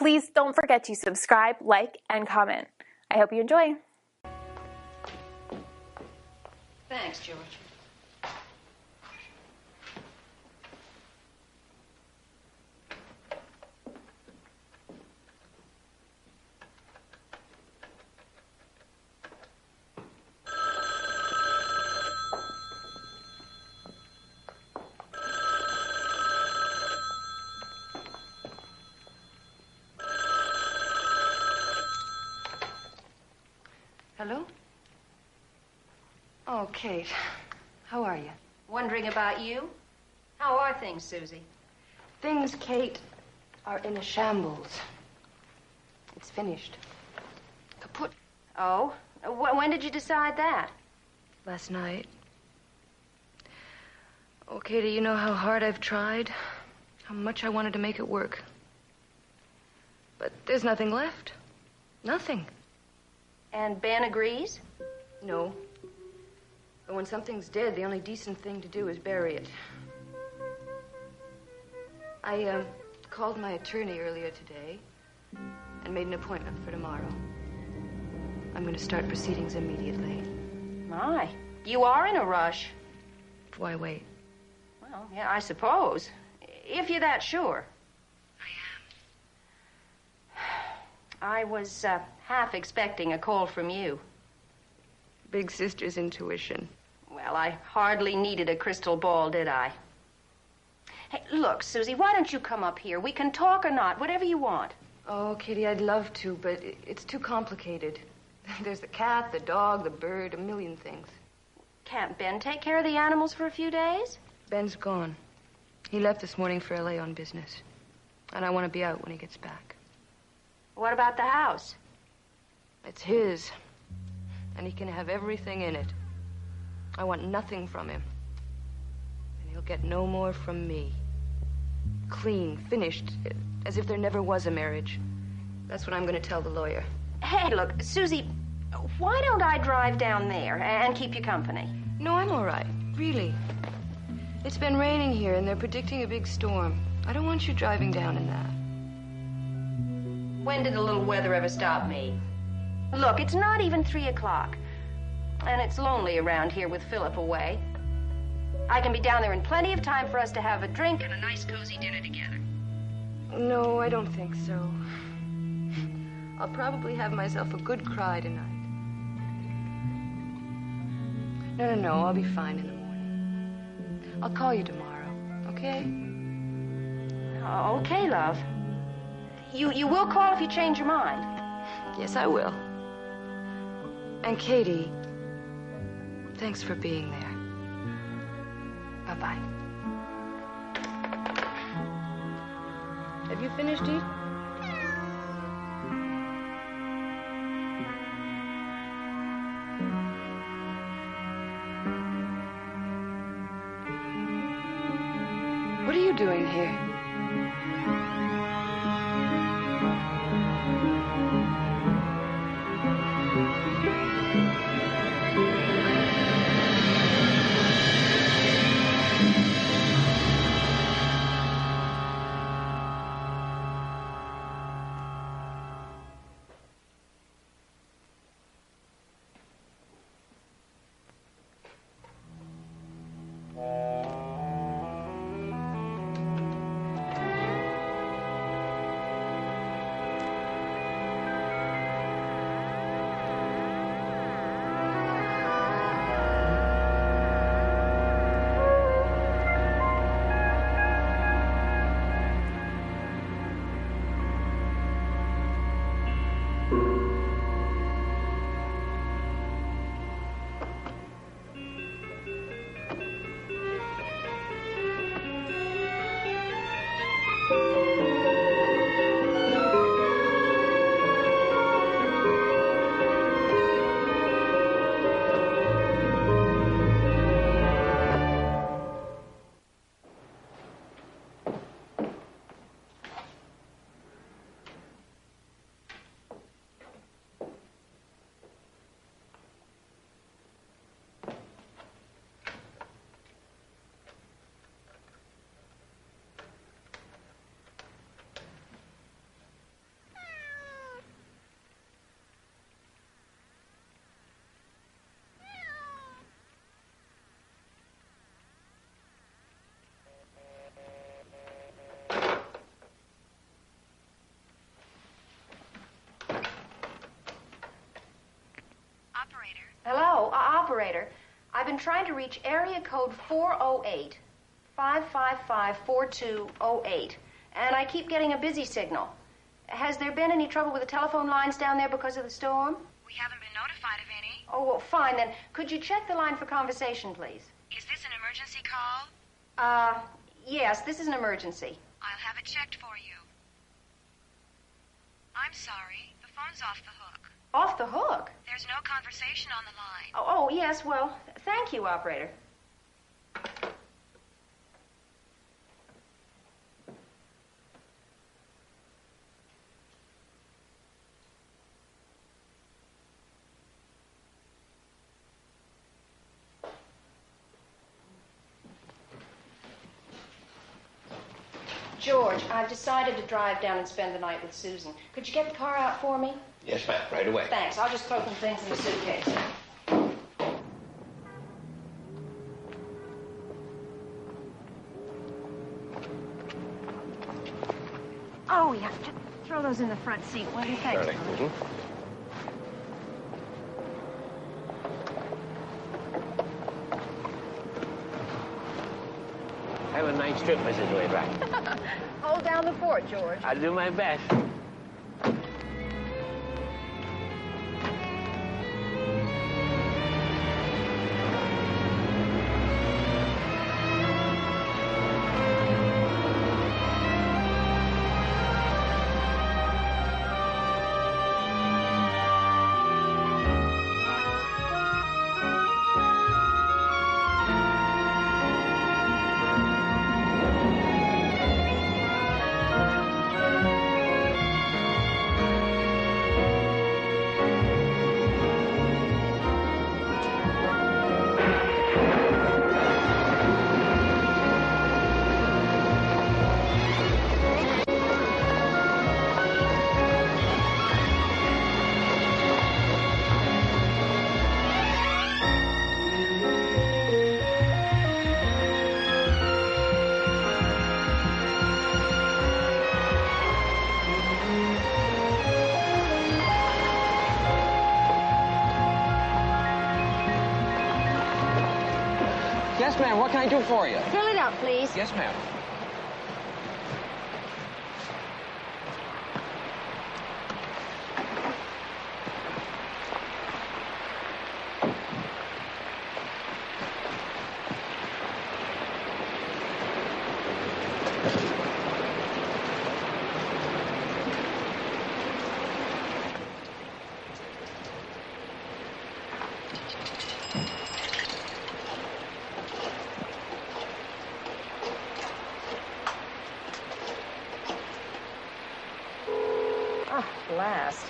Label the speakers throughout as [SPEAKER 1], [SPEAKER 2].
[SPEAKER 1] Please don't forget to subscribe, like, and comment. I hope you enjoy.
[SPEAKER 2] Thanks, George. Hello? Oh, Kate. How are you?
[SPEAKER 3] Wondering about you? How are things, Susie?
[SPEAKER 2] Things, Kate, are in a shambles. It's finished. Kaput.
[SPEAKER 3] Oh? When did you decide that?
[SPEAKER 2] Last night. Oh, Katie, you know how hard I've tried? How much I wanted to make it work. But there's nothing left. Nothing.
[SPEAKER 3] And Ben agrees?
[SPEAKER 2] No. But when something's dead, the only decent thing to do is bury it. I called my attorney earlier today and made an appointment for tomorrow. I'm going to start proceedings immediately.
[SPEAKER 3] My, you are in a rush.
[SPEAKER 2] Why wait?
[SPEAKER 3] Well, yeah, I suppose. If you're that sure. I was half expecting a call from you.
[SPEAKER 2] Big sister's intuition.
[SPEAKER 3] Well, I hardly needed a crystal ball, did I? Hey, look, Susie, why don't you come up here? We can talk or not, whatever you want.
[SPEAKER 2] Oh, Kitty, I'd love to, but it's too complicated. There's the cat, the dog, the bird, a million things.
[SPEAKER 3] Can't Ben take care of the animals for a few days?
[SPEAKER 2] Ben's gone. He left this morning for L.A. on business. And I want to be out when he gets back.
[SPEAKER 3] What about the house?
[SPEAKER 2] It's his. And he can have everything in it. I want nothing from him. And he'll get no more from me. Clean, finished, as if there never was a marriage. That's what I'm going to tell the lawyer.
[SPEAKER 3] Hey, look, Susie, why don't I drive down there and keep you company?
[SPEAKER 2] No, I'm all right. Really. It's been raining here, and they're predicting a big storm. I don't want you driving down in that.
[SPEAKER 3] When did the little weather ever stop me? Look, it's not even 3 o'clock. And it's lonely around here with Philip away. I can be down there in plenty of time for us to have a drink and a nice cozy dinner together.
[SPEAKER 2] No, I don't think so. I'll probably have myself a good cry tonight. No, I'll be fine in the morning. I'll call you tomorrow, okay?
[SPEAKER 3] Okay, love. You will call if you change your mind.
[SPEAKER 2] Yes, I will. And Katie, thanks for being there. Bye-bye. Have you finished eating? What are you doing here?
[SPEAKER 3] Operator, I've been trying to reach area code 408-555-4208, and I keep getting a busy signal. Has there been any trouble with the telephone lines down there because of the storm?
[SPEAKER 4] We haven't been notified of any.
[SPEAKER 3] Oh, well, fine then. Could you check the line for conversation, please?
[SPEAKER 4] Is this an emergency call?
[SPEAKER 3] Yes, this is an emergency.
[SPEAKER 4] I'll have it checked for you. I'm sorry. The phone's off the hook.
[SPEAKER 3] Off the hook?
[SPEAKER 4] There's no conversation on the line.
[SPEAKER 3] Oh, yes, well, thank you, Operator. George, I've decided to drive down and spend the night with Susan. Could you get the car out for me?
[SPEAKER 5] Yes, ma'am, right away.
[SPEAKER 3] Thanks. I'll just throw some things in the suitcase. Oh, yeah. Just throw those in the front seat, will you? Thanks.
[SPEAKER 5] Darling. Mm-hmm. Have a nice trip, Mrs. Wayback.
[SPEAKER 3] Hold down the fort, George.
[SPEAKER 5] I'll do my best.
[SPEAKER 6] Yes, ma'am. What can I do for you?
[SPEAKER 3] Fill it up, please.
[SPEAKER 6] Yes, ma'am.
[SPEAKER 3] Last.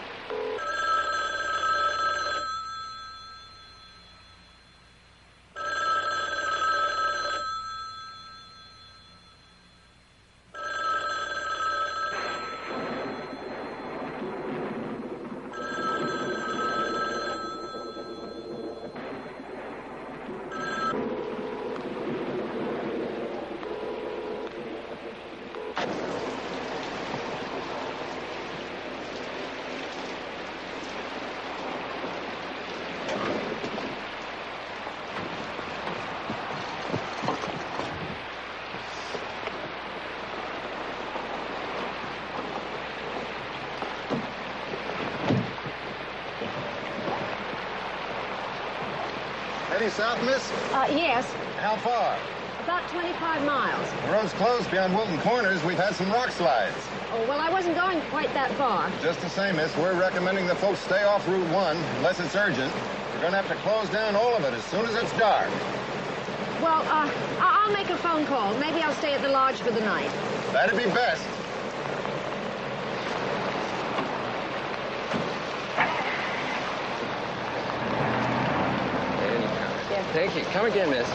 [SPEAKER 7] Heading south, miss?
[SPEAKER 3] Yes.
[SPEAKER 7] How far?
[SPEAKER 3] About 25 miles.
[SPEAKER 7] The road's closed beyond Wilton Corners. We've had some rock slides.
[SPEAKER 3] Oh, well, I wasn't going quite that far.
[SPEAKER 7] Just the same, miss, we're recommending the folks stay off Route 1, unless it's urgent. We're going to have to close down all of it as soon as it's dark.
[SPEAKER 3] Well, I'll make a phone call. Maybe I'll stay at the lodge for the night.
[SPEAKER 7] That'd be best.
[SPEAKER 6] Thank you. Come again, miss.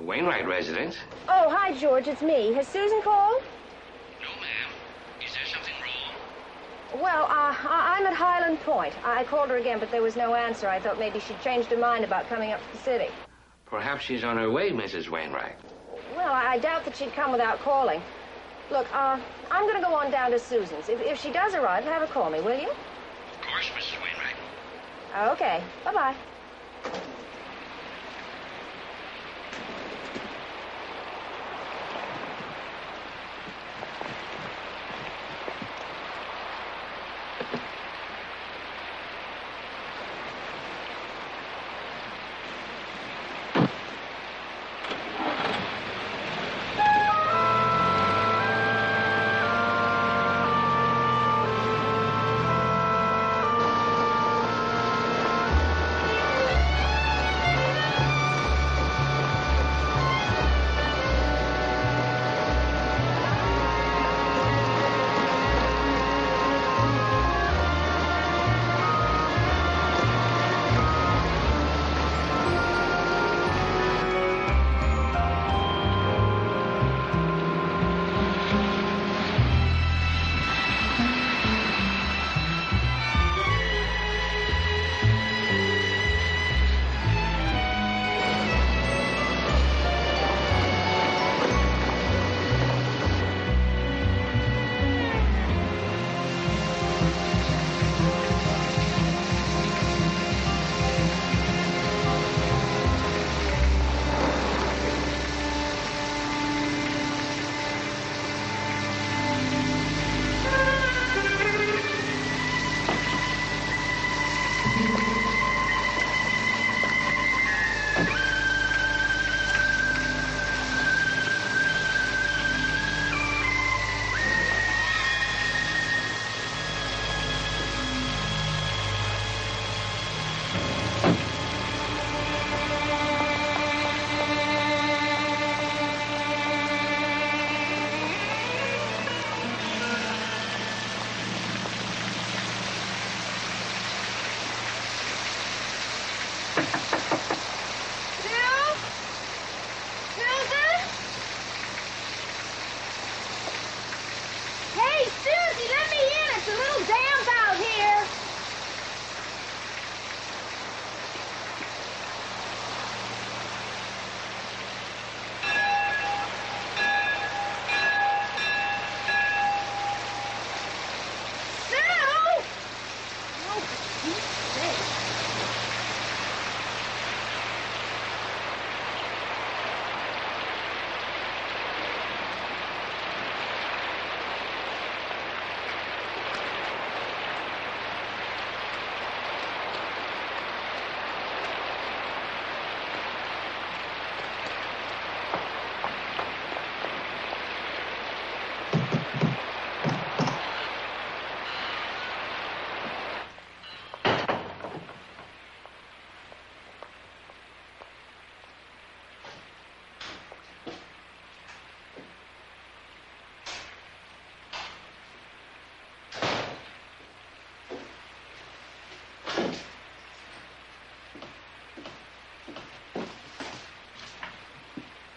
[SPEAKER 5] Wainwright residence.
[SPEAKER 3] Oh, hi, George. It's me. Has Susan called?
[SPEAKER 5] No, ma'am. Is there something wrong?
[SPEAKER 3] Well, I'm at Highland Point. I called her again, but there was no answer. I thought maybe she'd changed her mind about coming up to the city.
[SPEAKER 5] Perhaps she's on her way, Mrs. Wainwright.
[SPEAKER 3] Well, I doubt that she'd come without calling. Look, I'm going to go on down to Susan's. If she does arrive, have her call me, will you?
[SPEAKER 5] Of course, Mrs. Wainwright.
[SPEAKER 3] Okay. Bye-bye.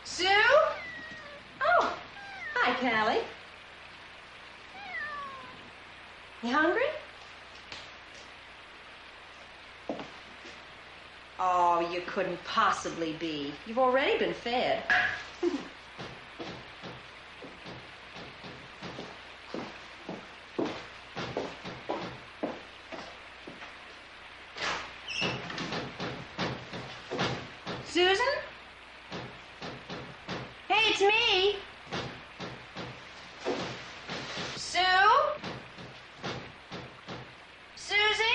[SPEAKER 3] Sue? Oh, hi, Callie. You hungry? Oh, you couldn't possibly be. You've already been fed. Susan? Hey, it's me. Sue? Susie?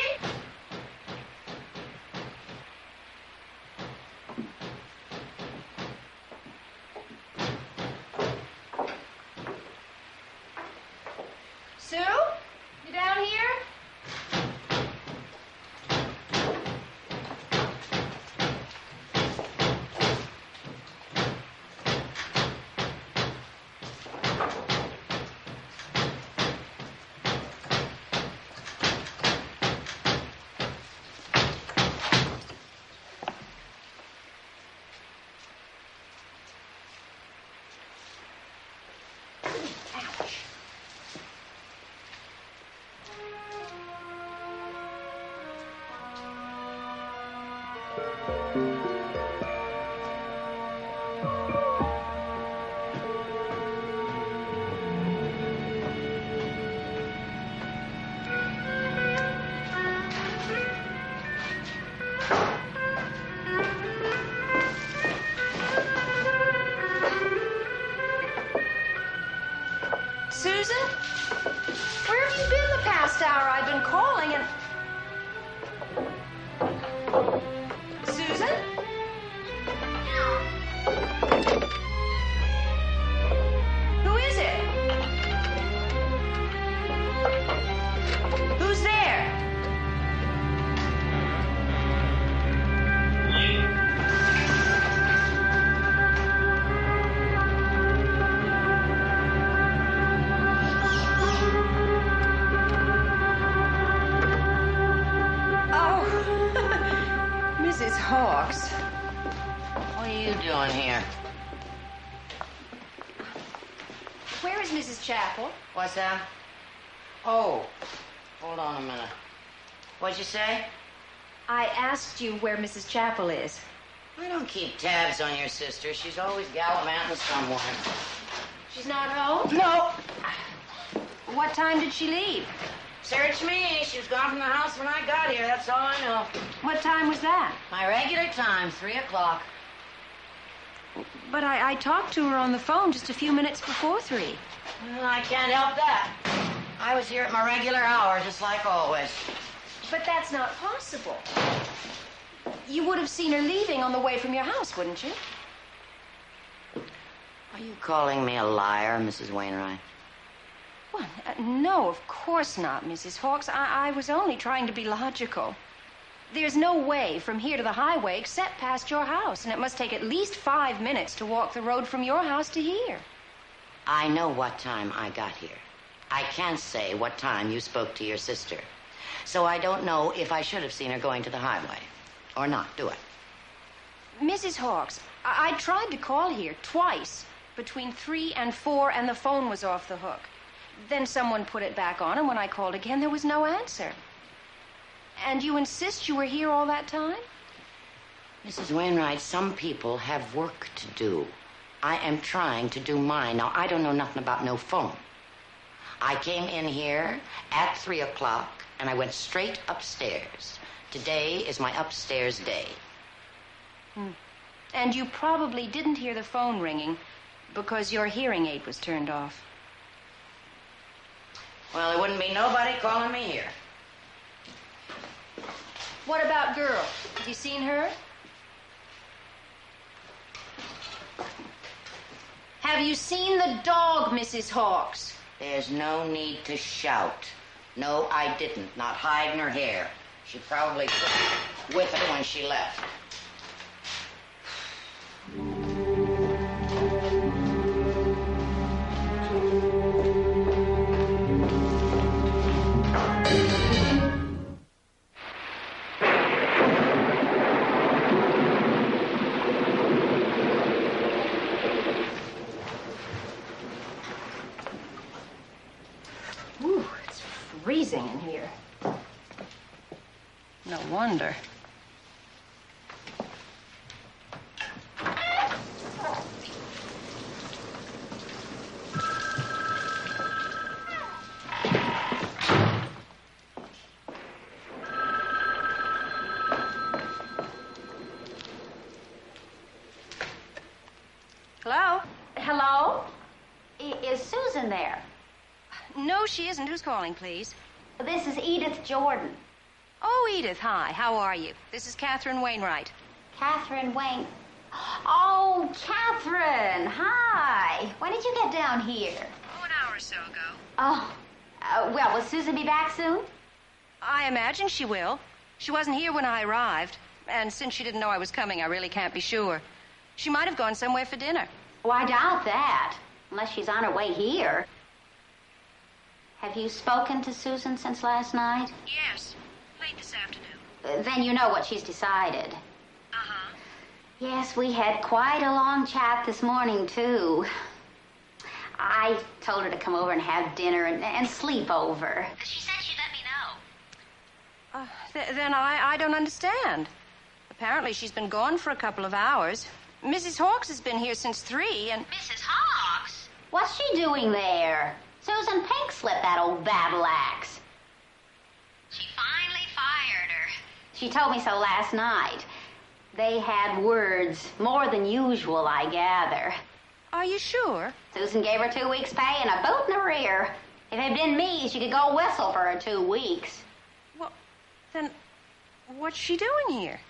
[SPEAKER 3] Sue? You down here? Susan? Where have you been the past hour? I've been calling and... Susan? Who is it? Who's there? Mrs. Hawks.
[SPEAKER 8] What are you doing here?
[SPEAKER 3] Where is Mrs. Chapel?
[SPEAKER 8] What's that? Oh, hold on a minute. What'd you say?
[SPEAKER 3] I asked you where Mrs. Chapel is.
[SPEAKER 8] I don't keep tabs on your sister. She's always gallivanting somewhere.
[SPEAKER 3] She's not home?
[SPEAKER 8] No.
[SPEAKER 3] What time did she leave?
[SPEAKER 8] Search me. She was gone from the house when I got here. That's all I know.
[SPEAKER 3] What time was that?
[SPEAKER 8] My regular time, 3 o'clock.
[SPEAKER 3] But I talked to her on the phone just a few minutes before 3.
[SPEAKER 8] Well, I can't help that. I was here at my regular hour, just like always.
[SPEAKER 3] But that's not possible. You would have seen her leaving on the way from your house, wouldn't you?
[SPEAKER 8] Are you calling me a liar, Mrs. Wainwright?
[SPEAKER 3] Well, no, of course not, Mrs. Hawks. I was only trying to be logical. There's no way from here to the highway except past your house, and it must take at least 5 minutes to walk the road from your house to here.
[SPEAKER 8] I know what time I got here. I can't say what time you spoke to your sister. So I don't know if I should have seen her going to the highway. Or not, do I?
[SPEAKER 3] Mrs. Hawks, I tried to call here twice, between 3 and 4, and the phone was off the hook. Then someone put it back on, and when I called again, there was no answer. And you insist you were here all that time?
[SPEAKER 8] Mrs. Wainwright, some people have work to do. I am trying to do mine. Now, I don't know nothing about no phone. I came in here at 3 o'clock, and I went straight upstairs. Today is my upstairs day.
[SPEAKER 3] And you probably didn't hear the phone ringing because your hearing aid was turned off.
[SPEAKER 8] Well, there wouldn't be nobody calling me here.
[SPEAKER 3] What about girl? Have you seen her? Have you seen the dog, Mrs. Hawks?
[SPEAKER 8] There's no need to shout. No, I didn't. Not hiding her hair. She probably took it with her when she left.
[SPEAKER 3] Ooh, it's freezing in here. No wonder. Hello?
[SPEAKER 9] Hello? Is Susan there?
[SPEAKER 3] No, she isn't. Who's calling, please?
[SPEAKER 9] This is Edith Jordan.
[SPEAKER 3] Oh, Edith, hi. How are you? This is Catherine Wainwright.
[SPEAKER 9] Catherine Wayne. Oh, Catherine. Hi. When did you get down here?
[SPEAKER 4] Oh, an hour or so ago.
[SPEAKER 9] Oh, well, will Susan be back soon?
[SPEAKER 3] I imagine she will. She wasn't here when I arrived. And since she didn't know I was coming, I really can't be sure. She might have gone somewhere for dinner.
[SPEAKER 9] Oh, I doubt that, unless she's on her way here. Have you spoken to Susan since last night?
[SPEAKER 4] Yes, late this afternoon.
[SPEAKER 9] Then you know what she's decided.
[SPEAKER 4] Uh-huh.
[SPEAKER 9] Yes, we had quite a long chat this morning, too. I told her to come over and have dinner and sleep over. She said she'd let me know.
[SPEAKER 3] Then I don't understand. Apparently she's been gone for a couple of hours. Mrs. Hawks has been here since 3, and...
[SPEAKER 9] Mrs. Hawks? What's she doing there? Susan Pinkslipped, that old battle axe. She finally fired her. She told me so last night. They had words, more than usual, I gather.
[SPEAKER 3] Are you sure?
[SPEAKER 9] Susan gave her 2 weeks' pay and a boot and a clear. If it had been me, she could go whistle for her 2 weeks.
[SPEAKER 3] Well, then what's she doing here?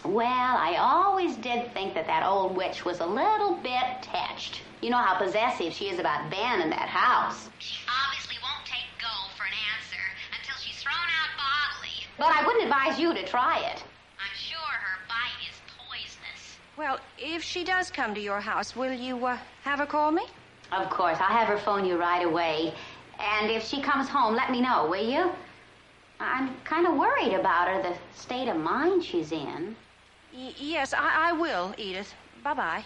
[SPEAKER 9] Well, I always did think that old witch was a little bit touched. You know how possessive she is about Ben in that house.
[SPEAKER 4] She obviously won't take go for an answer until she's thrown out bodily.
[SPEAKER 9] But I wouldn't advise you to try it.
[SPEAKER 4] I'm sure her bite is poisonous.
[SPEAKER 3] Well, if she does come to your house, will you have her call me?
[SPEAKER 9] Of course, I'll have her phone you right away. And if she comes home, let me know, will you? I'm kind of worried about her, the state of mind she's in.
[SPEAKER 3] Yes, I will, Edith. Bye-bye.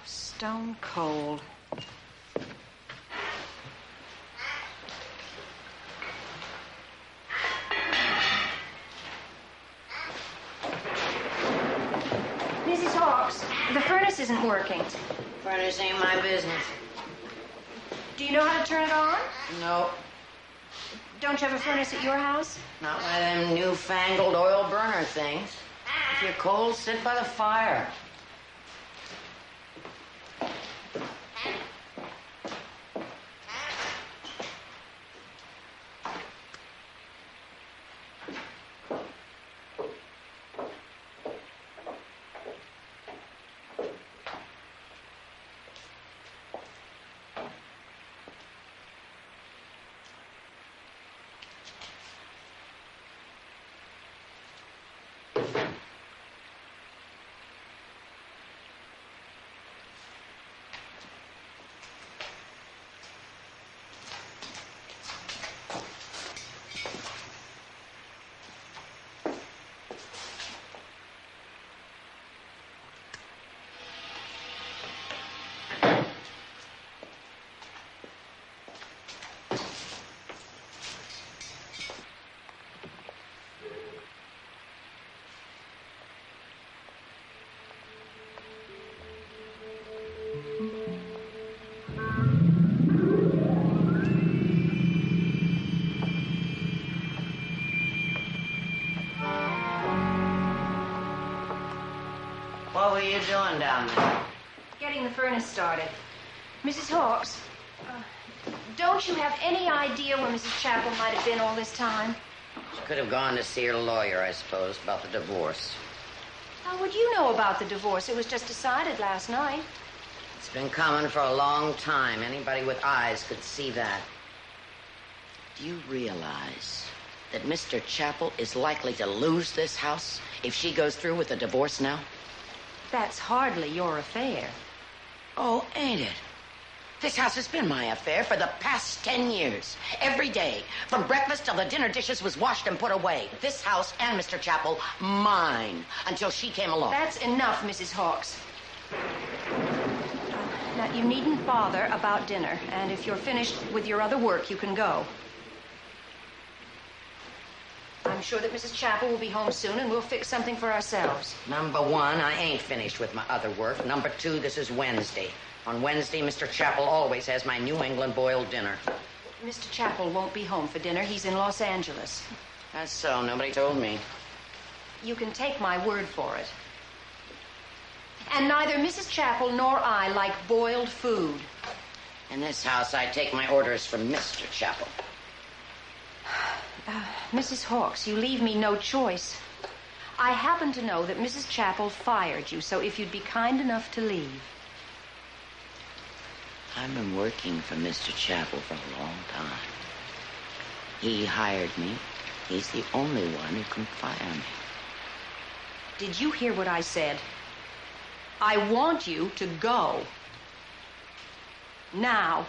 [SPEAKER 3] Stone cold. Mrs. Hawks, the furnace isn't working.
[SPEAKER 8] Furnace ain't my business.
[SPEAKER 3] Do you know how to turn it on?
[SPEAKER 8] No,
[SPEAKER 3] Don't you have a furnace at your house?
[SPEAKER 8] not one of them newfangled oil burner things. If you're cold, sit by the fire. What were you doing down there?
[SPEAKER 3] Getting the furnace started. Mrs. Hawks, don't you have any idea where Mrs. Chapel might have been all this time?
[SPEAKER 8] She could have gone to see her lawyer, I suppose, about the divorce.
[SPEAKER 3] How would you know about the divorce? It was just decided last night.
[SPEAKER 8] It's been coming for a long time. Anybody with eyes could see that. Do you realize that Mr. Chapel is likely to lose this house if she goes through with the divorce now?
[SPEAKER 3] That's hardly your affair.
[SPEAKER 8] Oh, ain't it? This house has been my affair for the past 10 years. Every day, from breakfast till the dinner dishes was washed and put away. This house and Mr. Chapel, mine, until she came along.
[SPEAKER 3] That's enough, Mrs. Hawks. Now, you needn't bother about dinner, and if you're finished with your other work, you can go. I'm sure that Mrs. Chapel will be home soon, and we'll fix something for ourselves.
[SPEAKER 8] Number one, I ain't finished with my other work. Number two, this is Wednesday. On Wednesday, Mr. Chapel always has my New England boiled dinner.
[SPEAKER 3] Mr. Chapel won't be home for dinner. He's in Los Angeles.
[SPEAKER 8] That's so. Nobody told me.
[SPEAKER 3] You can take my word for it. And neither Mrs. Chapel nor I like boiled food.
[SPEAKER 8] In this house, I take my orders from Mr. Chapel.
[SPEAKER 3] Mrs. Hawks, you leave me no choice. I happen to know that Mrs. Chapel fired you, so if you'd be kind enough to leave.
[SPEAKER 8] I've been working for Mr. Chapel for a long time. He hired me. He's the only one who can fire me.
[SPEAKER 3] Did you hear what I said? I want you to go. Now.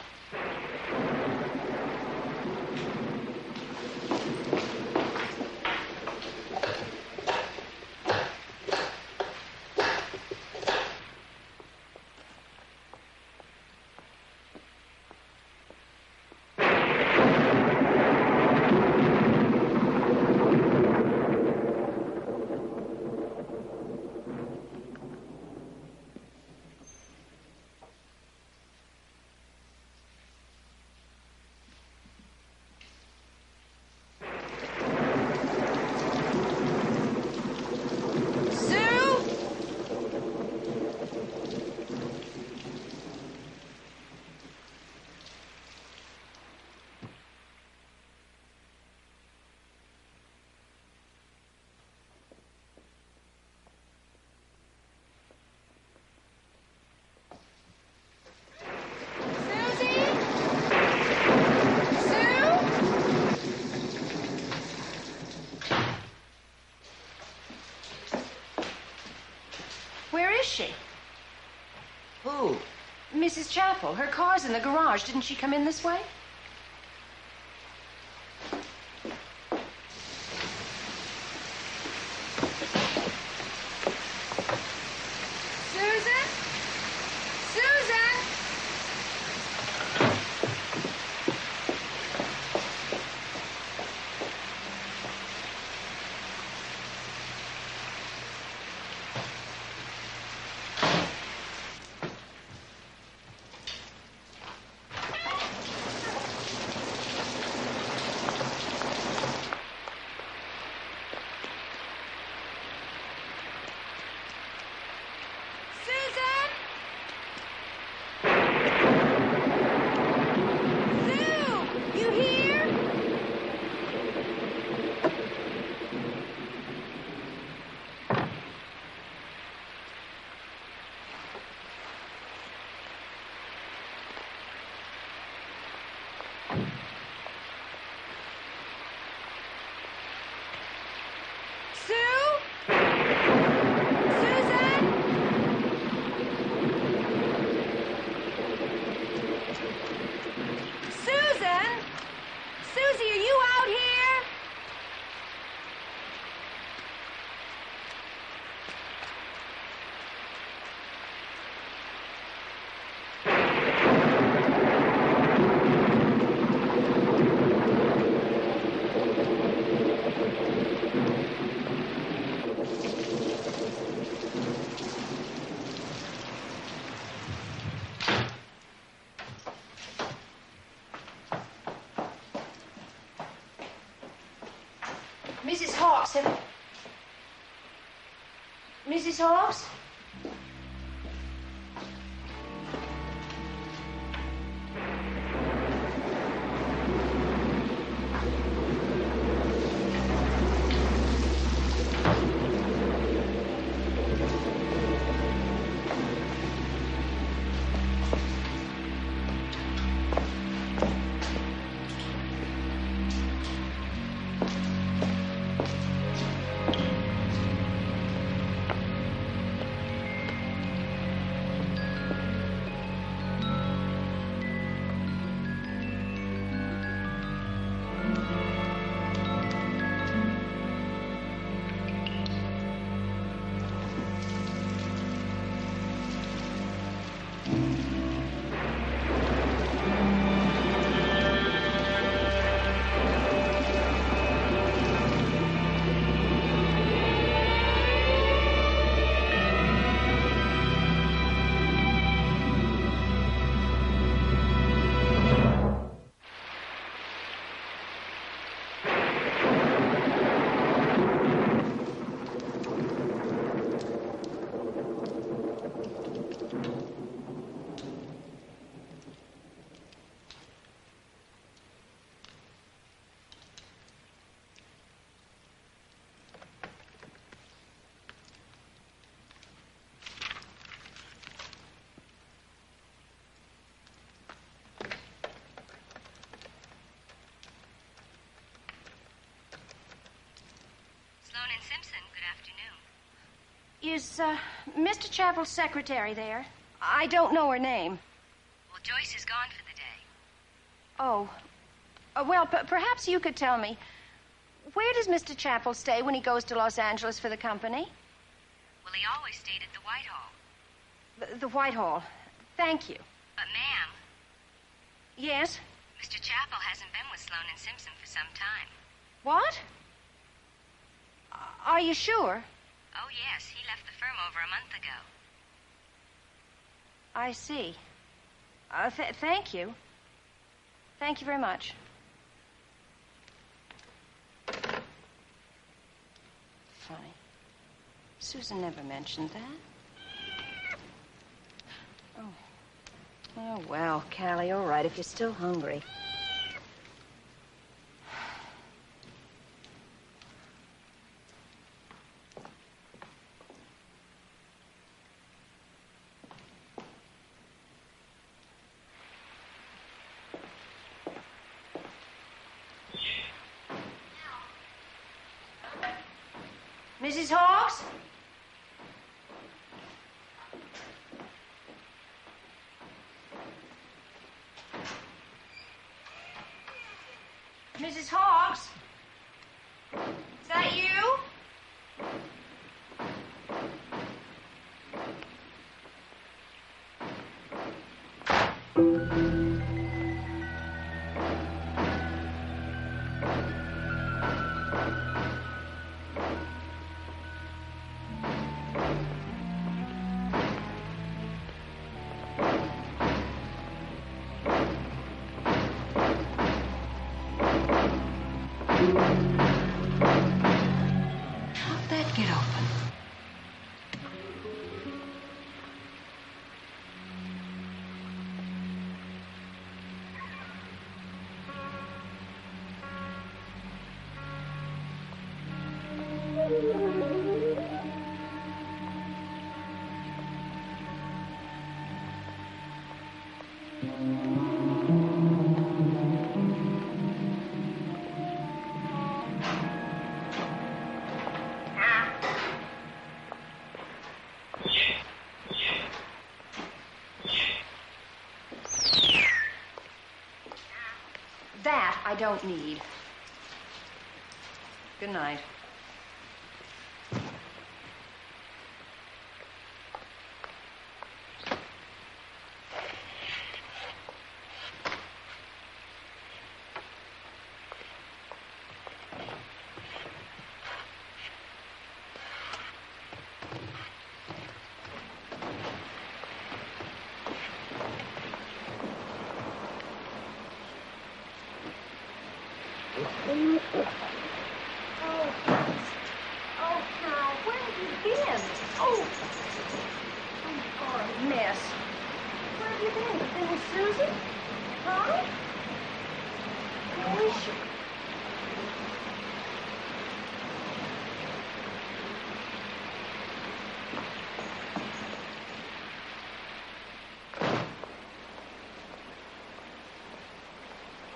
[SPEAKER 3] Where is she?
[SPEAKER 8] Who?
[SPEAKER 3] Mrs. Chapel. Her car's in the garage. Didn't she come in this way? Susan? Susan? Mrs. Hawks, Mrs. Hawks?
[SPEAKER 4] Sloan and Simpson, good afternoon.
[SPEAKER 3] Is, Mr. Chapel's secretary there? I don't know her name.
[SPEAKER 4] Well, Joyce is gone for the day.
[SPEAKER 3] Oh. Well, perhaps you could tell me. Where does Mr. Chapel stay when he goes to Los Angeles for the company?
[SPEAKER 4] Well, he always stayed at the Whitehall.
[SPEAKER 3] The Whitehall. Thank you.
[SPEAKER 4] But, ma'am,
[SPEAKER 3] Yes?
[SPEAKER 4] Mr. Chapel hasn't been with Sloan and Simpson for some time.
[SPEAKER 3] What? Are you sure?
[SPEAKER 4] Oh, yes, he left the firm over a month ago.
[SPEAKER 3] I see. Thank you. Thank you very much. Funny. Susan never mentioned that. Oh, well, Callie, all right, if you're still hungry. Mrs. Hawks? That I don't need. Good night.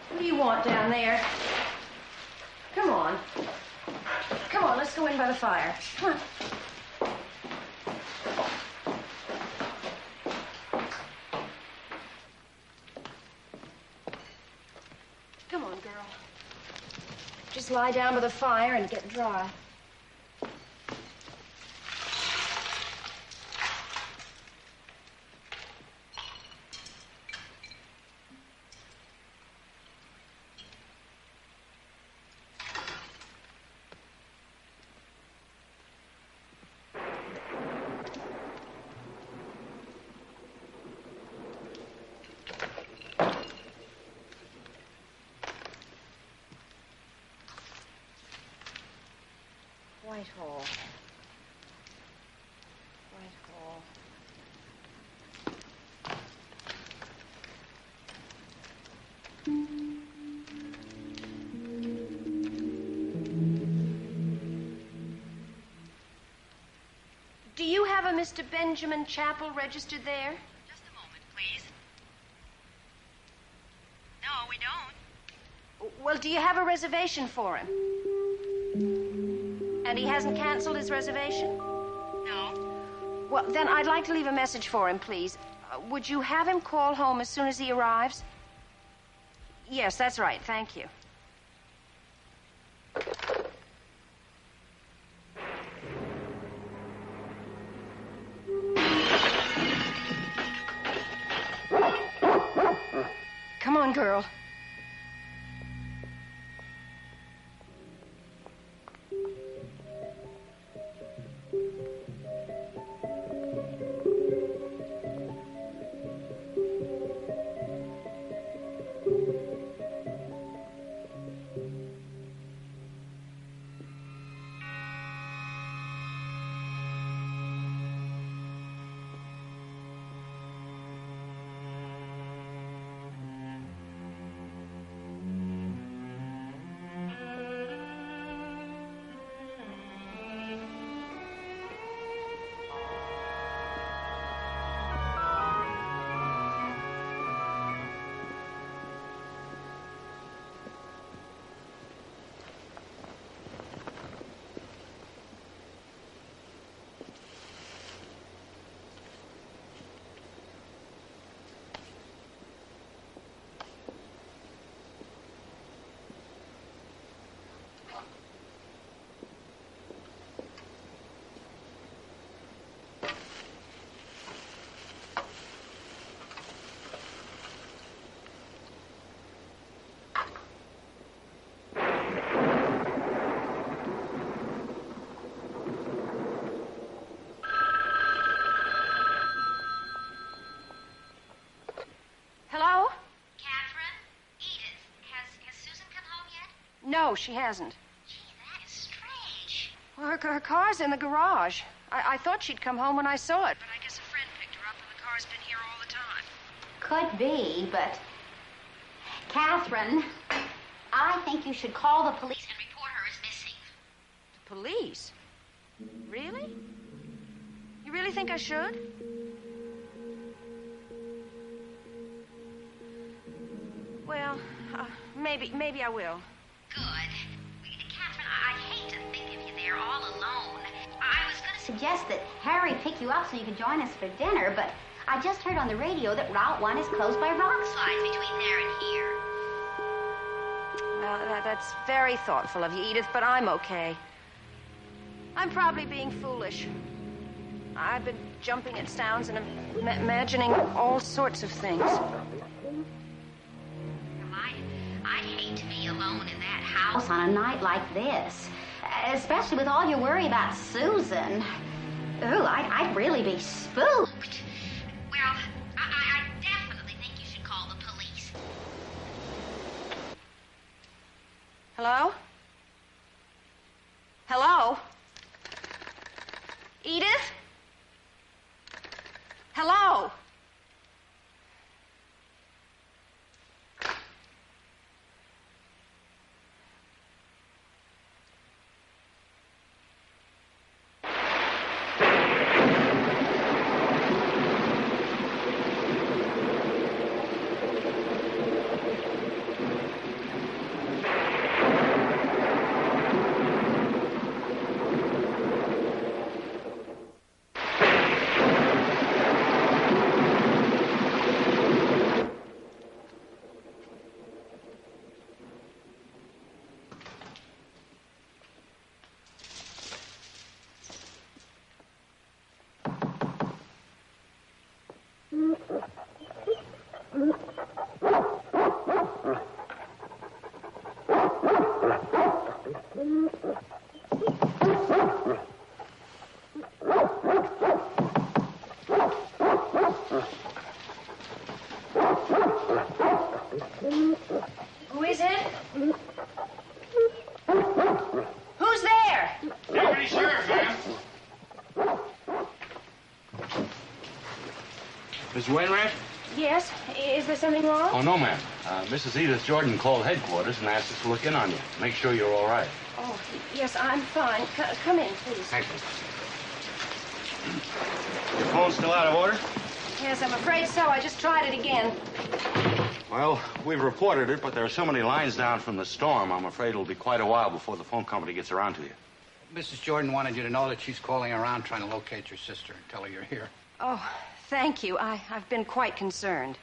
[SPEAKER 3] What do you want down there? Come on. Come on, let's go in by the fire. Come on. Come on, girl. Just lie down by the fire and get dry. Whitehall. Whitehall. Do you have a Mr. Benjamin Chappell registered there?
[SPEAKER 4] Just a moment, please. No, we don't.
[SPEAKER 3] Well, do you have a reservation for him? And he hasn't canceled his reservation?
[SPEAKER 4] No.
[SPEAKER 3] Well, then I'd like to leave a message for him, please. Would you have him call home as soon as he arrives? Yes, that's right. Thank you. Come on, girl. Hello?
[SPEAKER 4] Catherine? Edith, has Susan come home yet?
[SPEAKER 3] No, she hasn't.
[SPEAKER 4] Gee, that is strange.
[SPEAKER 3] Well, her car's in the garage. I thought she'd come home when I saw it, but I guess a friend picked her up and the car's been here all the time.
[SPEAKER 9] Could be, but... Catherine, I think you should call the police
[SPEAKER 4] And report her as missing.
[SPEAKER 3] The police? Really? You really think I should? maybe I will.
[SPEAKER 4] Good. Catherine, I hate to think of you there all alone. I was going to
[SPEAKER 9] Suggest that Harry pick you up so you can join us for dinner, but I just heard on the radio that Route 1 is closed by rock
[SPEAKER 4] slide between there and here.
[SPEAKER 3] Well, that's very thoughtful of you, Edith, but I'm okay. I'm probably being foolish. I've been jumping at sounds and imagining all sorts of things.
[SPEAKER 4] I'd hate to be alone in that house
[SPEAKER 9] on a night like this, especially with all your worry about Susan. Ooh, I'd really be spooked.
[SPEAKER 4] Well, I definitely think you should call the police.
[SPEAKER 3] Hello? Hello? Edith? Hello? Who is it? Who's there?
[SPEAKER 5] Deputy Sheriff, ma'am. Miss Wainwright?
[SPEAKER 3] Yes. Is there something wrong?
[SPEAKER 5] Oh, no, ma'am. Mrs. Edith Jordan called headquarters and asked us to look in on you. Make sure you're all right.
[SPEAKER 3] Oh, yes, I'm fine. Come in, please.
[SPEAKER 5] Thank you. Your phone's still out of order?
[SPEAKER 3] Yes, I'm afraid so. I just tried it again.
[SPEAKER 5] Well, we've reported it, but there are so many lines down from the storm, I'm afraid it'll be quite a while before the phone company gets around to you.
[SPEAKER 10] Mrs. Jordan wanted you to know that she's calling around trying to locate your sister and tell her you're here.
[SPEAKER 3] Oh, thank you. I've been quite concerned.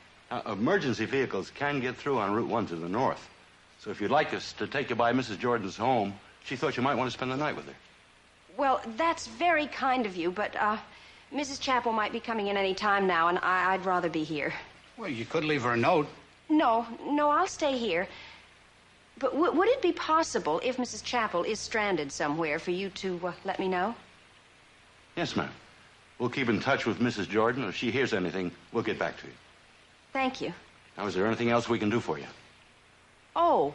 [SPEAKER 5] Emergency vehicles can get through on Route 1 to the north. So if you'd like us to take you by Mrs. Jordan's home, she thought you might want to spend the night with her.
[SPEAKER 3] Well, that's very kind of you, but Mrs. Chappell might be coming in any time now, and I'd rather be here.
[SPEAKER 10] Well, you could leave her a note.
[SPEAKER 3] No, I'll stay here. But would it be possible, if Mrs. Chappell is stranded somewhere, for you to let me know?
[SPEAKER 5] Yes, ma'am. We'll keep in touch with Mrs. Jordan. If she hears anything, we'll get back to you.
[SPEAKER 3] Thank you.
[SPEAKER 5] Now, is there anything else we can do for you?
[SPEAKER 3] Oh,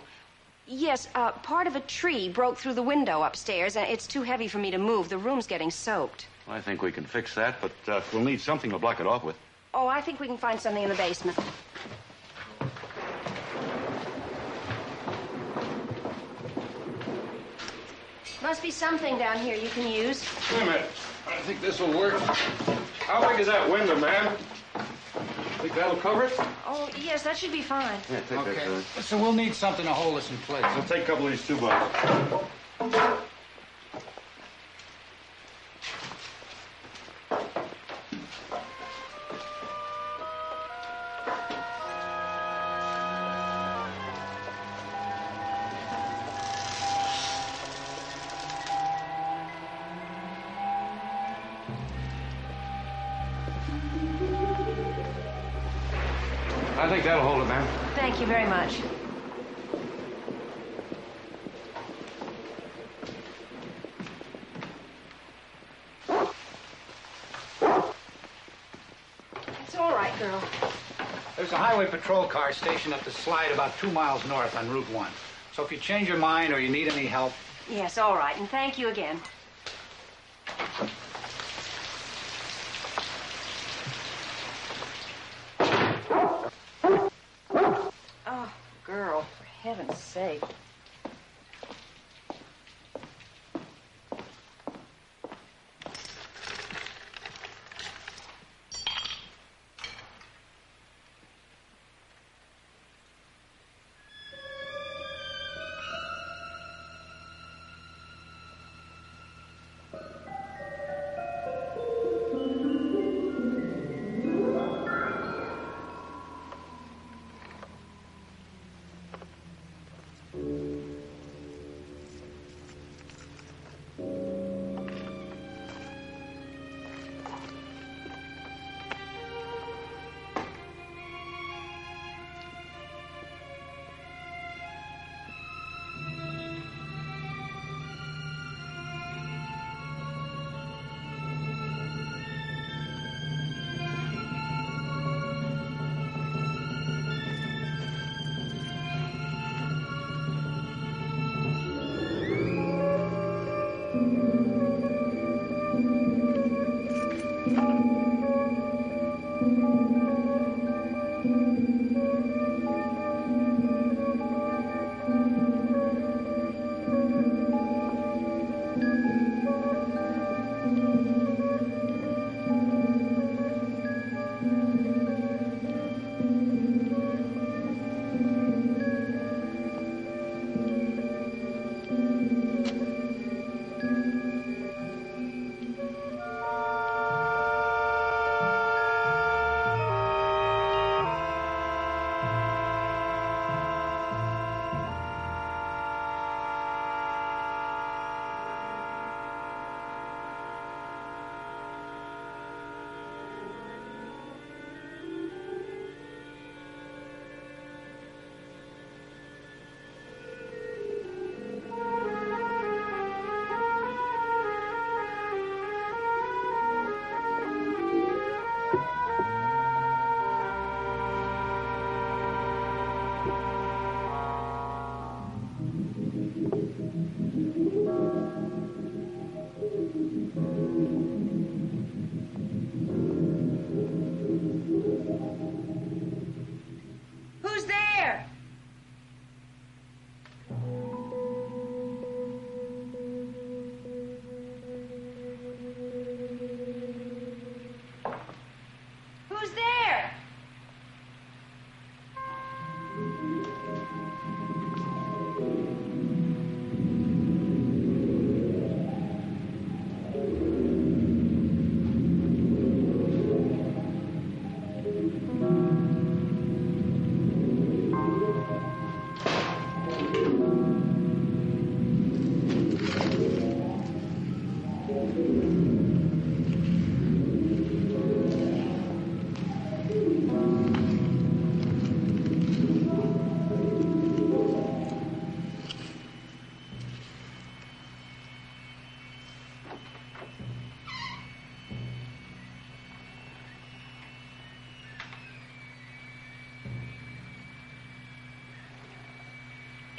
[SPEAKER 3] yes, part of a tree broke through the window upstairs, and it's too heavy for me to move. The room's getting soaked.
[SPEAKER 5] Well, I think we can fix that, but we'll need something to block it off with.
[SPEAKER 3] Oh, I think we can find something in the basement. Must be something down here you can use.
[SPEAKER 5] Wait a minute. I think this will work. How big is that window, ma'am? Think that'll cover it?
[SPEAKER 3] Oh, yes, that should be fine.
[SPEAKER 5] Yeah, take
[SPEAKER 10] Okay.
[SPEAKER 5] that.
[SPEAKER 10] So we'll need something to hold us in place.
[SPEAKER 5] I'll take a couple of these 2 bucks. I think that'll hold it, ma'am.
[SPEAKER 3] Thank you very much. It's all right, girl.
[SPEAKER 10] There's a highway patrol car stationed at the slide about 2 miles north on Route 1. So if you change your mind or you need any help...
[SPEAKER 3] Yes, all right, and thank you again. Oh, girl, for heaven's sake.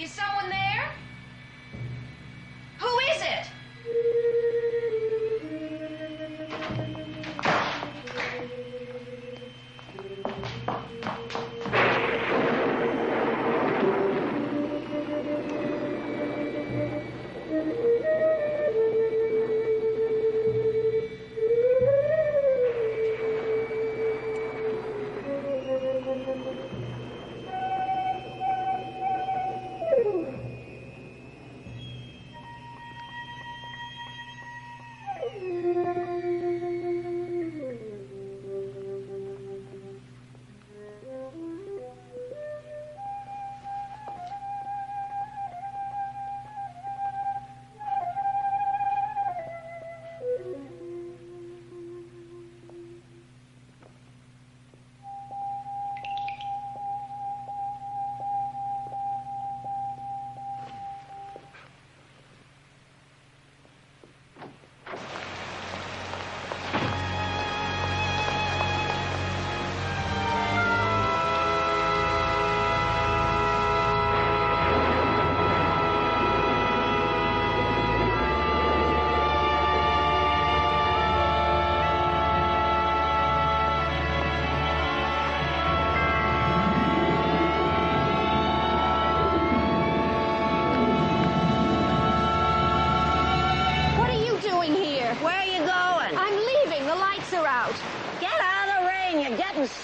[SPEAKER 3] Is someone there? Who is it?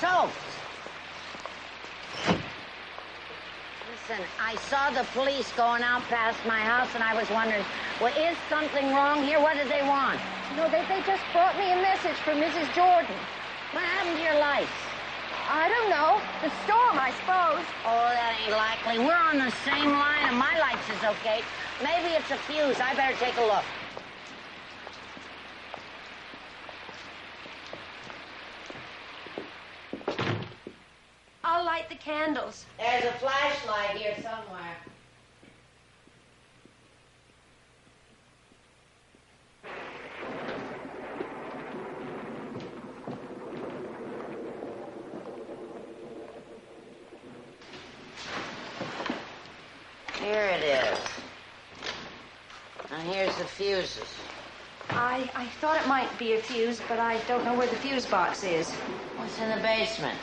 [SPEAKER 8] Soaked. Listen, I saw the police going out past my house, and I was wondering, well, is something wrong here? What did they want?
[SPEAKER 3] No, they just brought me a message from Mrs. Jordan.
[SPEAKER 8] What happened to your lights?
[SPEAKER 3] I don't know. The storm, I suppose.
[SPEAKER 8] Oh, that ain't likely. We're on the same line, and my lights is okay. Maybe it's a fuse. I better take a look.
[SPEAKER 3] I'll light the candles.
[SPEAKER 8] There's a flashlight here somewhere. Here it is. And here's the fuses.
[SPEAKER 3] I thought it might be a fuse, but I don't know where the fuse box is.
[SPEAKER 8] What's in the basement?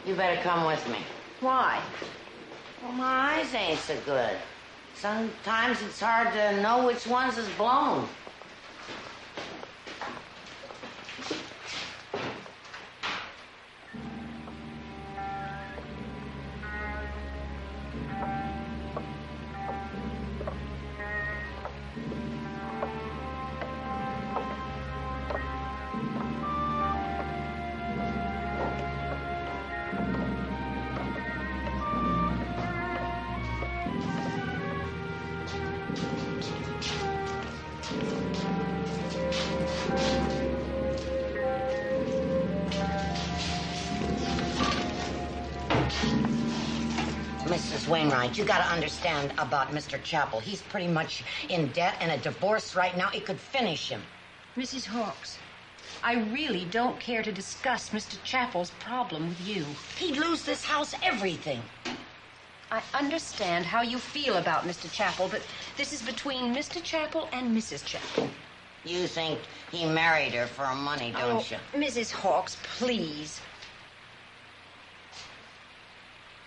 [SPEAKER 8] You better come with me.
[SPEAKER 3] Why?
[SPEAKER 8] Well, my eyes ain't so good. Sometimes it's hard to know which ones is blown. Mrs. Wainwright, you gotta understand about Mr. Chappell. He's pretty much in debt, and a divorce right now, it could finish him.
[SPEAKER 3] Mrs. Hawks, I really don't care to discuss Mr. Chappell's problem with you.
[SPEAKER 8] He'd lose this house, everything.
[SPEAKER 3] I understand how you feel about Mr. Chappell, but this is between Mr. Chappell and Mrs. Chappell.
[SPEAKER 8] You think he married her for money, don't you?
[SPEAKER 3] Mrs. Hawks, please.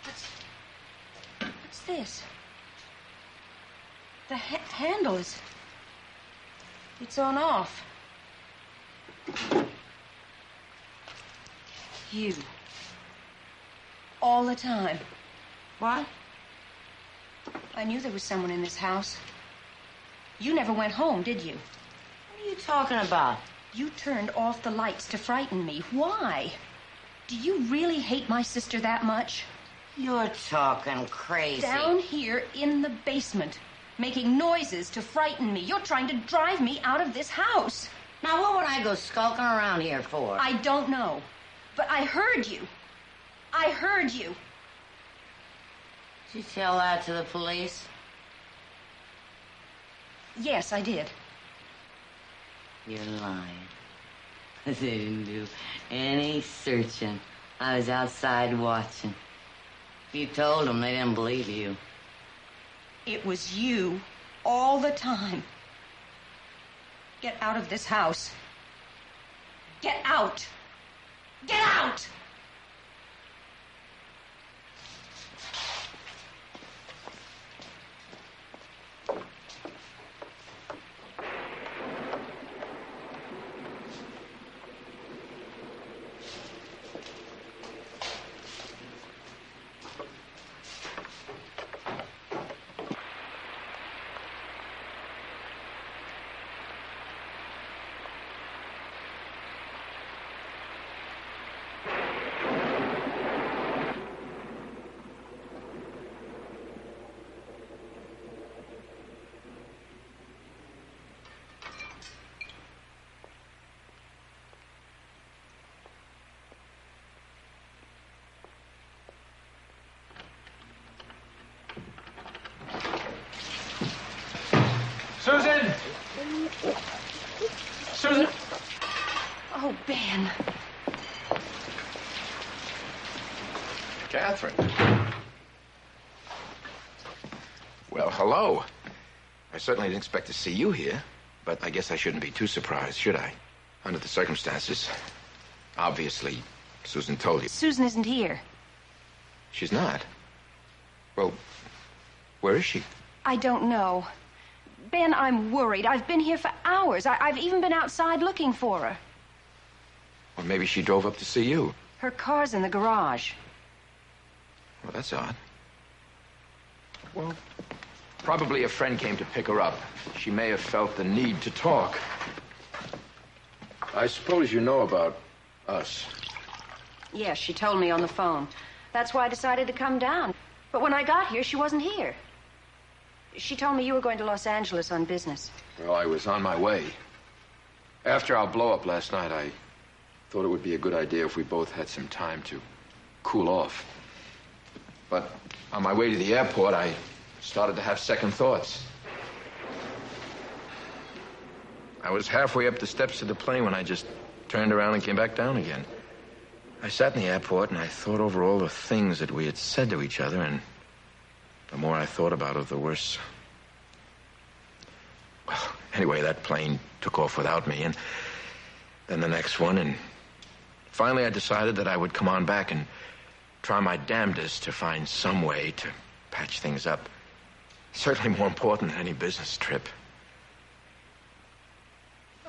[SPEAKER 3] What's this? The handle is... It's on off. You. All the time.
[SPEAKER 8] What?
[SPEAKER 3] I knew there was someone in this house. You never went home, did you?
[SPEAKER 8] What are you talking about?
[SPEAKER 3] You turned off the lights to frighten me. Why? Do you really hate my sister that much?
[SPEAKER 8] You're talking crazy.
[SPEAKER 3] Down here in the basement, making noises to frighten me. You're trying to drive me out of this house.
[SPEAKER 8] Now, what would I go skulking around here for?
[SPEAKER 3] I don't know. But I heard you. I heard you.
[SPEAKER 8] Did you tell that to the police?
[SPEAKER 3] Yes, I did.
[SPEAKER 8] You're lying. They didn't do any searching. I was outside watching. If you told them, they didn't believe you.
[SPEAKER 3] It was you all the time. Get out of this house. Get out! Get out!
[SPEAKER 6] Susan! Susan!
[SPEAKER 3] Oh, Ben.
[SPEAKER 11] Catherine. Well, hello. I certainly didn't expect to see you here, but I guess I shouldn't be too surprised, should I? Under the circumstances. Obviously, Susan told you.
[SPEAKER 3] Susan isn't here.
[SPEAKER 11] She's not? Well, where is she?
[SPEAKER 3] I don't know. Ben, I'm worried. I've been here for hours. I've even been outside looking for her.
[SPEAKER 11] Or maybe she drove up to see you.
[SPEAKER 3] Her car's in the garage.
[SPEAKER 11] Well, that's odd. Well, probably a friend came to pick her up. She may have felt the need to talk. I suppose you know about us.
[SPEAKER 3] Yes, she told me on the phone. That's why I decided to come down. But when I got here, she wasn't here. She told me you were going to Los Angeles on business.
[SPEAKER 11] Well, I was on my way. After our blow-up last night, I thought it would be a good idea if we both had some time to cool off. But on my way to the airport, I started to have second thoughts. I was halfway up the steps of the plane when I just turned around and came back down again. I sat in the airport and I thought over all the things that we had said to each other, and the more I thought about it, the worse. Well, anyway, that plane took off without me, and then the next one, and finally I decided that I would come on back and try my damnedest to find some way to patch things up. Certainly more important than any business trip.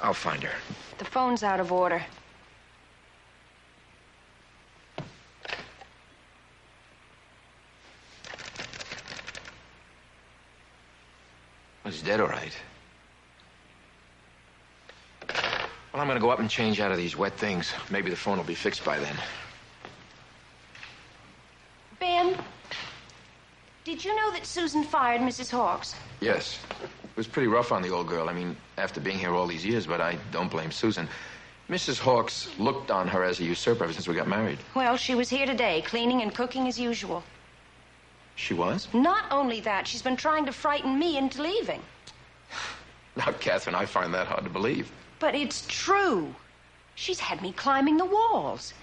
[SPEAKER 11] I'll find her.
[SPEAKER 3] The phone's out of order.
[SPEAKER 11] Well, he's dead, all right. Well, I'm gonna go up and change out of these wet things. Maybe the phone will be fixed by then.
[SPEAKER 3] Ben, did you know that Susan fired Mrs. Hawks?
[SPEAKER 11] Yes. It was pretty rough on the old girl. I mean, after being here all these years, but I don't blame Susan. Mrs. Hawks looked on her as a usurper ever since we got married.
[SPEAKER 3] Well, she was here today, cleaning and cooking as usual.
[SPEAKER 11] She was?
[SPEAKER 3] Not only that, she's been trying to frighten me into leaving.
[SPEAKER 11] Now, Catherine, I find that hard to believe.
[SPEAKER 3] But it's true. She's had me climbing the walls.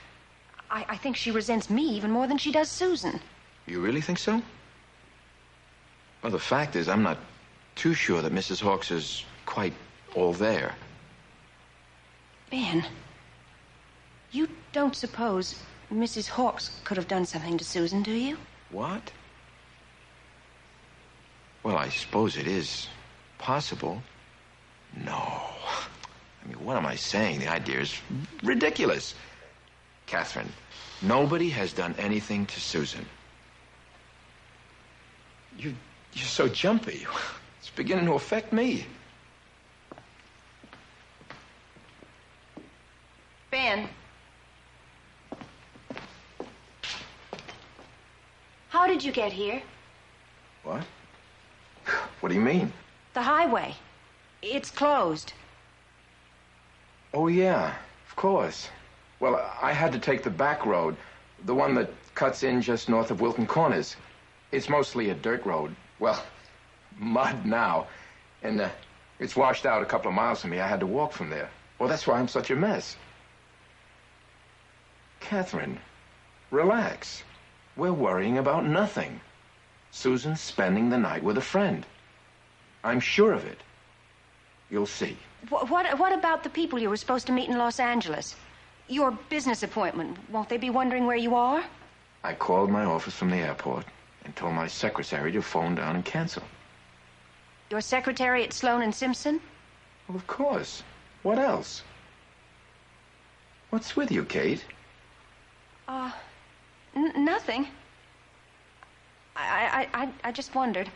[SPEAKER 3] I think she resents me even more than she does Susan.
[SPEAKER 11] You really think so? Well, the fact is, I'm not too sure that Mrs. Hawks is quite all there.
[SPEAKER 3] Ben, you don't suppose Mrs. Hawks could have done something to Susan, do you?
[SPEAKER 11] What? Well, I suppose it is possible. No. I mean, what am I saying? The idea is ridiculous. Catherine, nobody has done anything to Susan. You're so jumpy. It's beginning to affect me.
[SPEAKER 3] Ben. How did you get here?
[SPEAKER 11] What? What do you mean?
[SPEAKER 3] The highway. It's closed.
[SPEAKER 11] Oh, yeah, of course. Well, I had to take the back road, the one that cuts in just north of Wilton Corners. It's mostly a dirt road. Well, mud now. And it's washed out a couple of miles from me. I had to walk from there. Well, that's why I'm such a mess. Catherine, relax. We're worrying about nothing. Susan's spending the night with a friend. I'm sure of it. You'll see.
[SPEAKER 3] What about the people you were supposed to meet in Los Angeles? Your business appointment. Won't they be wondering where you are?
[SPEAKER 11] I called my office from the airport and told my secretary to phone down and cancel.
[SPEAKER 3] Your secretary at Sloan and Simpson?
[SPEAKER 11] Well, of course. What else? What's with you, Kate?
[SPEAKER 3] Nothing. I just wondered.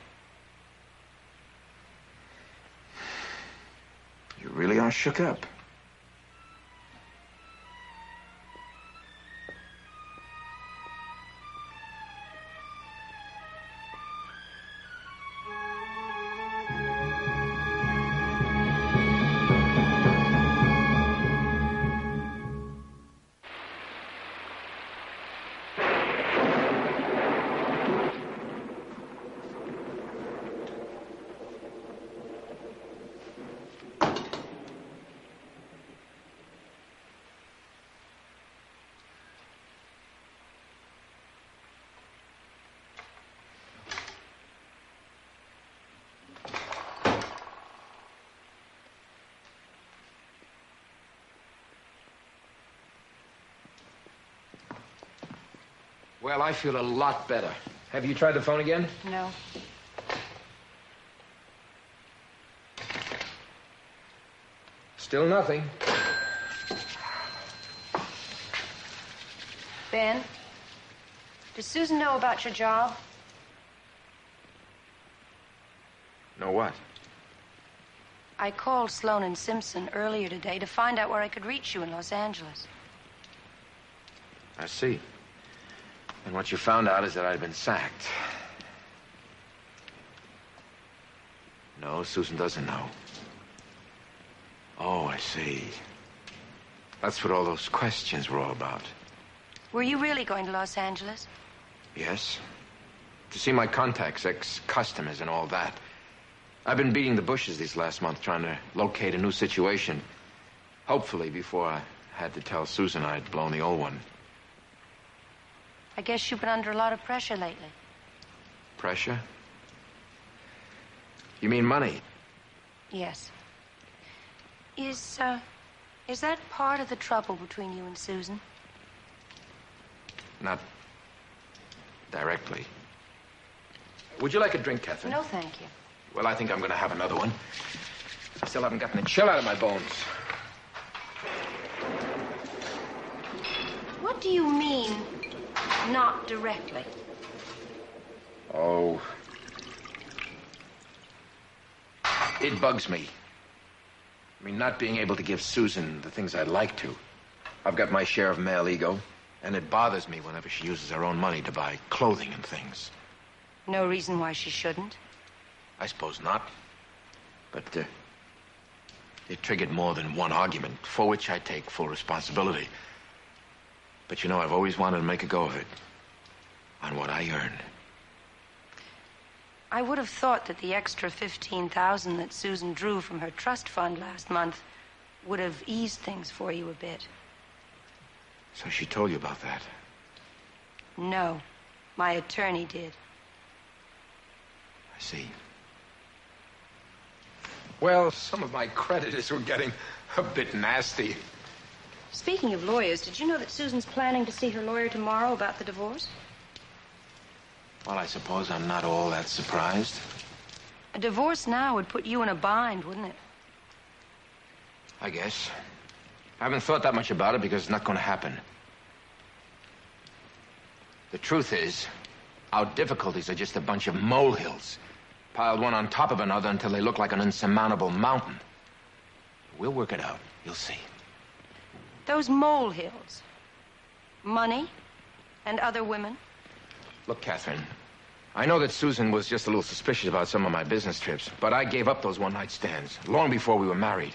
[SPEAKER 11] You really are shook up. Well, I feel a lot better. Have you tried the phone again?
[SPEAKER 3] No.
[SPEAKER 11] Still nothing.
[SPEAKER 3] Ben, does Susan know about your job?
[SPEAKER 11] Know what?
[SPEAKER 3] I called Sloan and Simpson earlier today to find out where I could reach you in Los Angeles.
[SPEAKER 11] I see. And what you found out is that I'd been sacked. No, Susan doesn't know. Oh, I see. That's what all those questions were all about.
[SPEAKER 3] Were you really going to Los Angeles?
[SPEAKER 11] Yes. To see my contacts, ex-customers and all that. I've been beating the bushes these last month trying to locate a new situation. Hopefully before I had to tell Susan I'd blown the old one.
[SPEAKER 3] I guess you've been under a lot of pressure lately.
[SPEAKER 11] Pressure? You mean money?
[SPEAKER 3] Yes. Is that part of the trouble between you and Susan?
[SPEAKER 11] Not directly. Would you like a drink, Catherine?
[SPEAKER 3] No, thank you.
[SPEAKER 11] Well, I think I'm going to have another one. I still haven't gotten the chill out of my bones.
[SPEAKER 3] What do you mean, not directly?
[SPEAKER 11] Oh. It bugs me. I mean, not being able to give Susan the things I'd like to. I've got my share of male ego, and it bothers me whenever she uses her own money to buy clothing and things.
[SPEAKER 3] No reason why she shouldn't?
[SPEAKER 11] I suppose not. But, it triggered more than one argument, for which I take full responsibility. But you know, I've always wanted to make a go of it. On what I earn.
[SPEAKER 3] I would have thought that the extra $15,000 that Susan drew from her trust fund last month would have eased things for you a bit.
[SPEAKER 11] So she told you about that?
[SPEAKER 3] No. My attorney did.
[SPEAKER 11] I see. Well, some of my creditors were getting a bit nasty.
[SPEAKER 3] Speaking of lawyers, did you know that Susan's planning to see her lawyer tomorrow about the divorce?
[SPEAKER 11] Well, I suppose I'm not all that surprised.
[SPEAKER 3] A divorce now would put you in a bind, wouldn't it?
[SPEAKER 11] I guess. I haven't thought that much about it because it's not going to happen. The truth is, our difficulties are just a bunch of molehills, piled one on top of another until they look like an insurmountable mountain. We'll work it out. You'll see.
[SPEAKER 3] Those molehills. Money and other women.
[SPEAKER 11] Look, Catherine, I know that Susan was just a little suspicious about some of my business trips, but I gave up those one-night stands long before we were married.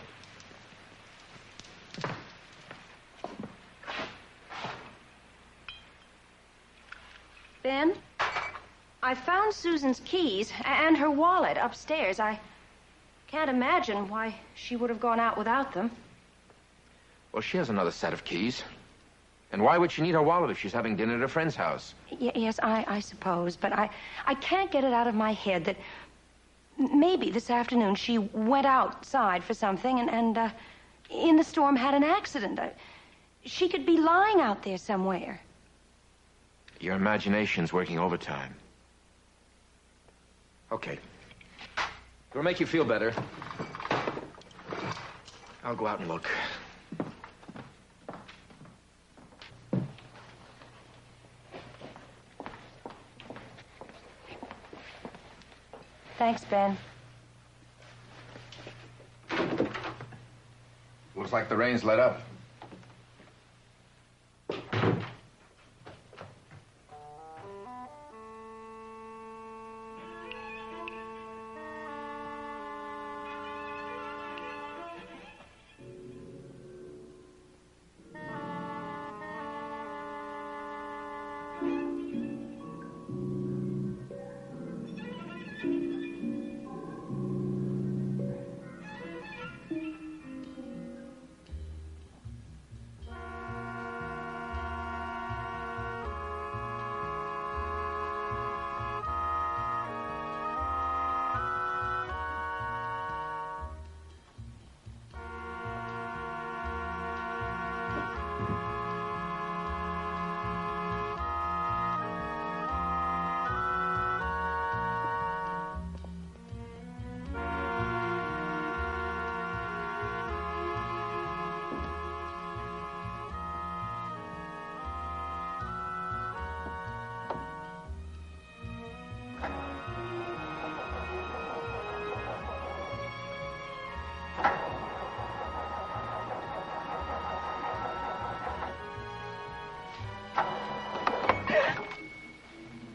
[SPEAKER 3] Ben, I found Susan's keys and her wallet upstairs. I can't imagine why she would have gone out without them.
[SPEAKER 11] Well, she has another set of keys. And why would she need her wallet if she's having dinner at a friend's house?
[SPEAKER 3] Yes, I suppose, but I can't get it out of my head that maybe this afternoon she went outside for something and in the storm had an accident. She could be lying out there somewhere.
[SPEAKER 11] Your imagination's working overtime. Okay. It'll make you feel better. I'll go out and look.
[SPEAKER 3] Thanks, Ben.
[SPEAKER 11] Looks like the rain's let up.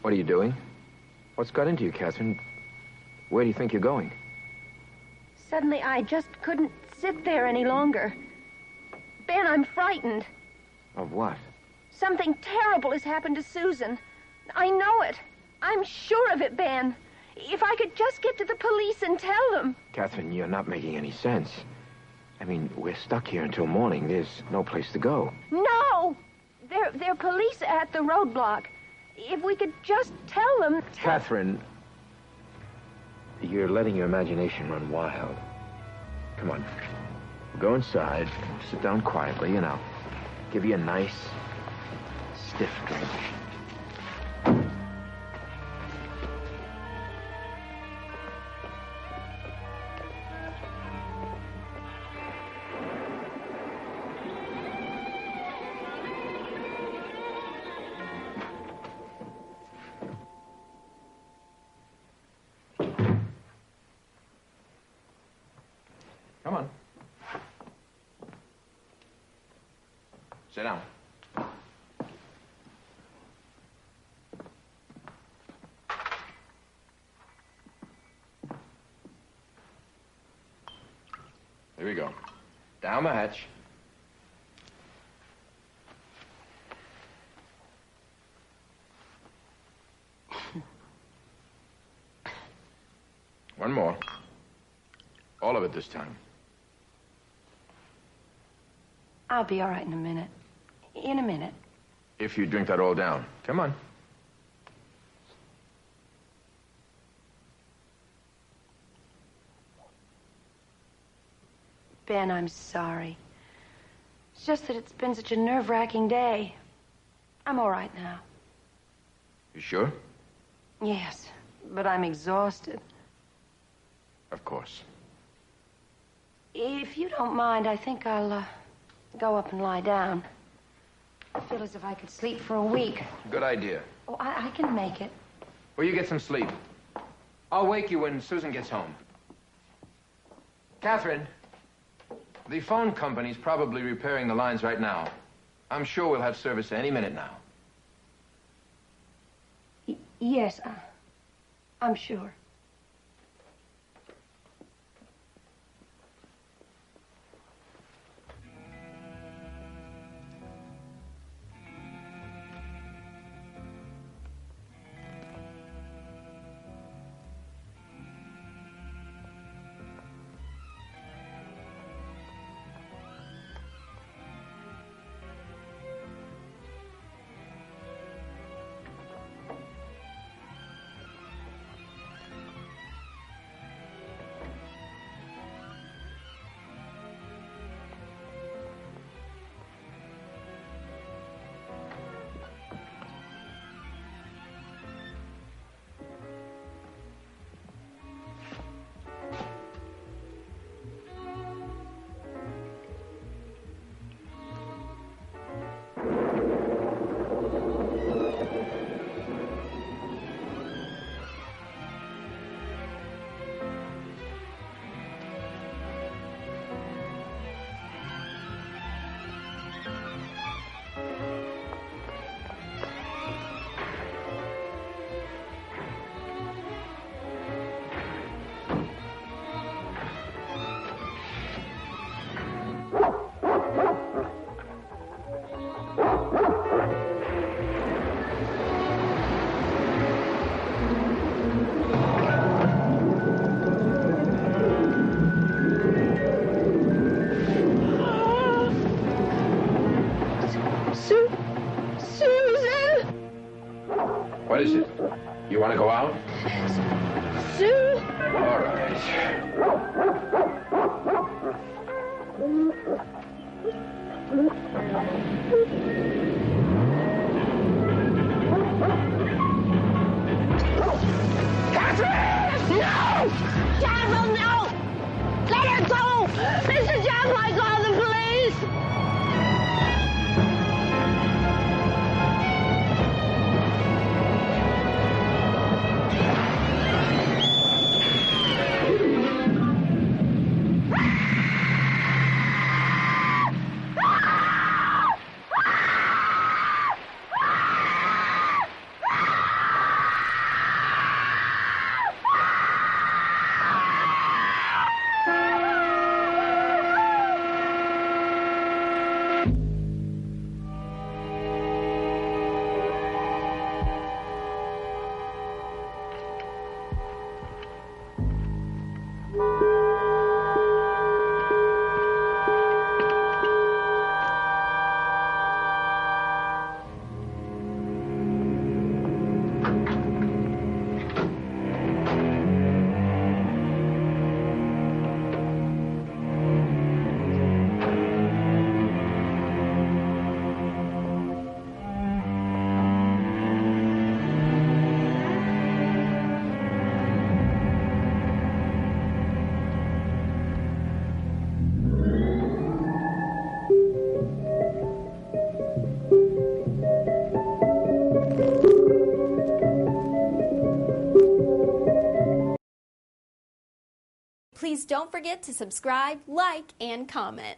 [SPEAKER 11] What are you doing? What's got into you, Catherine? Where do you think you're going?
[SPEAKER 3] Suddenly, I just couldn't sit there any longer. Ben, I'm frightened.
[SPEAKER 11] Of what?
[SPEAKER 3] Something terrible has happened to Susan. I know it. I'm sure of it, Ben. If I could just get to the police and tell them.
[SPEAKER 11] Catherine, you're not making any sense. I mean, we're stuck here until morning. There's no place to go.
[SPEAKER 3] No! They're police at the roadblock. If we could just tell them...
[SPEAKER 11] Catherine, you're letting your imagination run wild. Come on. Go inside, sit down quietly, and I'll give you a nice, stiff drink. Come on. Sit down. Here we go. Down the hatch. One more. All of it this time.
[SPEAKER 3] I'll be all right in a minute. In a minute.
[SPEAKER 11] If you drink that all down. Come on.
[SPEAKER 3] Ben, I'm sorry. It's just that it's been such a nerve-wracking day. I'm all right now.
[SPEAKER 11] You sure?
[SPEAKER 3] Yes, but I'm exhausted.
[SPEAKER 11] Of course.
[SPEAKER 3] If you don't mind, I think I'll go up and lie down. I feel as if I could sleep for a week.
[SPEAKER 11] Good idea.
[SPEAKER 3] Oh, I can make it.
[SPEAKER 11] Well, you get some sleep. I'll wake you when Susan gets home. Catherine, the phone company's probably repairing the lines right now. I'm sure we'll have service any minute now.
[SPEAKER 3] Yes, I'm sure. Susan!
[SPEAKER 11] What is it? You want to go out?
[SPEAKER 3] Sue!
[SPEAKER 11] All right.
[SPEAKER 3] Catherine! No! Catherine, no! Let her go! Mr. Jack might call the police!
[SPEAKER 12] Please don't forget to subscribe, like, and comment.